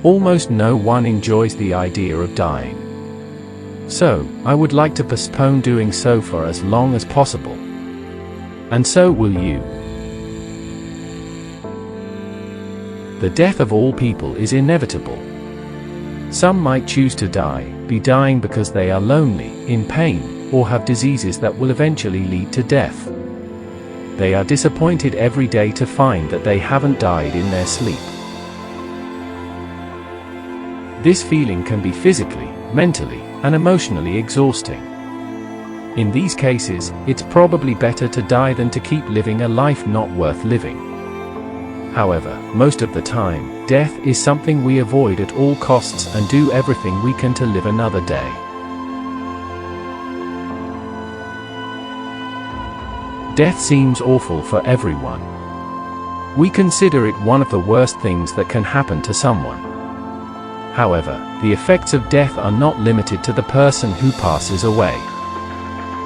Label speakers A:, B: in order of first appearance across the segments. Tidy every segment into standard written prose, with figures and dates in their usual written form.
A: Almost no one enjoys the idea of dying. So, I would like to postpone doing so for as long as possible. And so will you. The death of all people is inevitable. Some might choose to die, be dying because they are lonely, in pain, or have diseases that will eventually lead to death. They are disappointed every day to find that they haven't died in their sleep. This feeling can be physically, mentally, and emotionally exhausting. In these cases, it's probably better to die than to keep living a life not worth living. However, most of the time, death is something we avoid at all costs and do everything we can to live another day. Death seems awful for everyone. We consider it one of the worst things that can happen to someone. However, the effects of death are not limited to the person who passes away.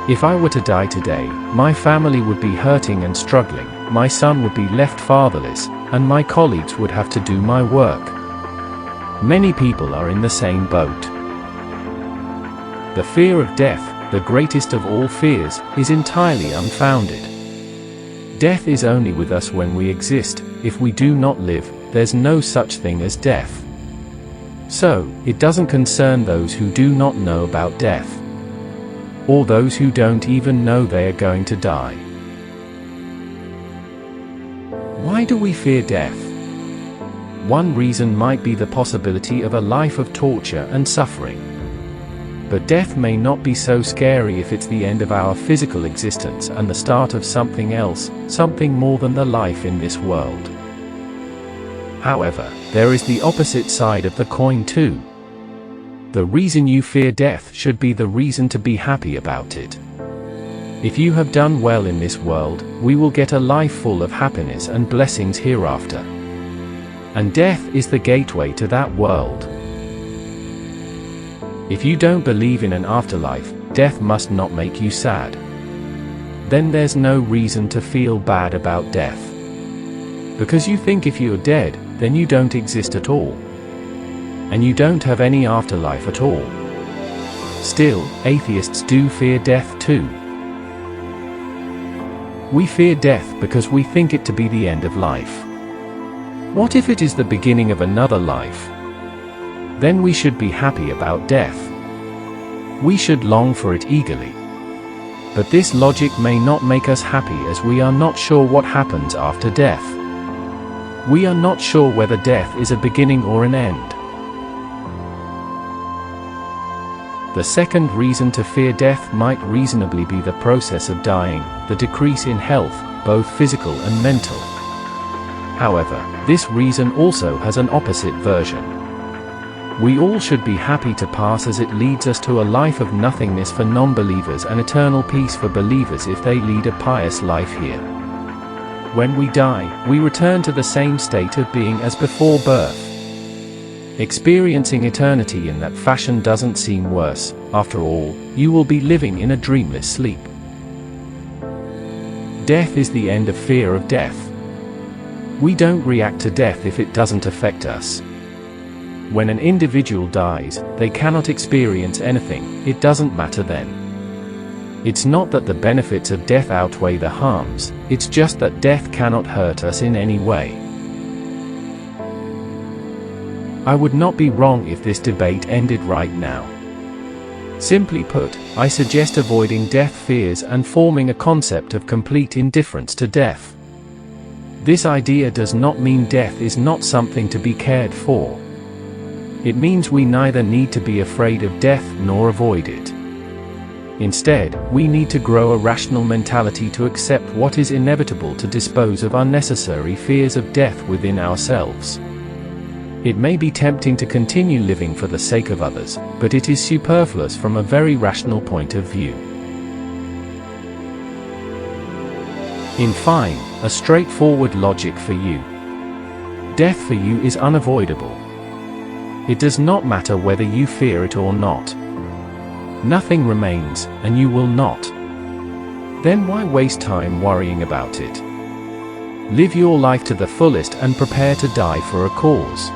A: If I were to die today, my family would be hurting and struggling, my son would be left fatherless, and my colleagues would have to do my work. Many people are in the same boat. The fear of death, the greatest of all fears, is entirely unfounded. Death is only with us when we exist. If we do not live, there's no such thing as death. So, it doesn't concern those who do not know about death, or those who don't even know they are going to die. Why do we fear death? One reason might be the possibility of a life of torture and suffering. But death may not be so scary if it's the end of our physical existence and the start of something else, something more than the life in this world. However, there is the opposite side of the coin too. The reason you fear death should be the reason to be happy about it. If you have done well in this world, we will get a life full of happiness and blessings hereafter. And death is the gateway to that world. If you don't believe in an afterlife, death must not make you sad. Then there's no reason to feel bad about death. Because you think if you're dead, then you don't exist at all. And you don't have any afterlife at all. Still, atheists do fear death too. We fear death because we think it to be the end of life. What if it is the beginning of another life? Then we should be happy about death. We should long for it eagerly. But this logic may not make us happy as we are not sure what happens after death. We are not sure whether death is a beginning or an end. The second reason to fear death might reasonably be the process of dying, the decrease in health, both physical and mental. However, this reason also has an opposite version. We all should be happy to pass as it leads us to a life of nothingness for non-believers and eternal peace for believers if they lead a pious life here. When we die, we return to the same state of being as before birth. Experiencing eternity in that fashion doesn't seem worse. After all, you will be living in a dreamless sleep. Death is the end of fear of death. We don't react to death if it doesn't affect us. When an individual dies, they cannot experience anything, it doesn't matter then. It's not that the benefits of death outweigh the harms, it's just that death cannot hurt us in any way. I would not be wrong if this debate ended right now. Simply put, I suggest avoiding death fears and forming a concept of complete indifference to death. This idea does not mean death is not something to be cared for. It means we neither need to be afraid of death nor avoid it. Instead, we need to grow a rational mentality to accept what is inevitable to dispose of unnecessary fears of death within ourselves. It may be tempting to continue living for the sake of others, but it is superfluous from a very rational point of view. In fine, a straightforward logic for you. Death for you is unavoidable. It does not matter whether you fear it or not. Nothing remains, and you will not. then why waste time worrying about it? Live your life to the fullest and prepare to die for a cause.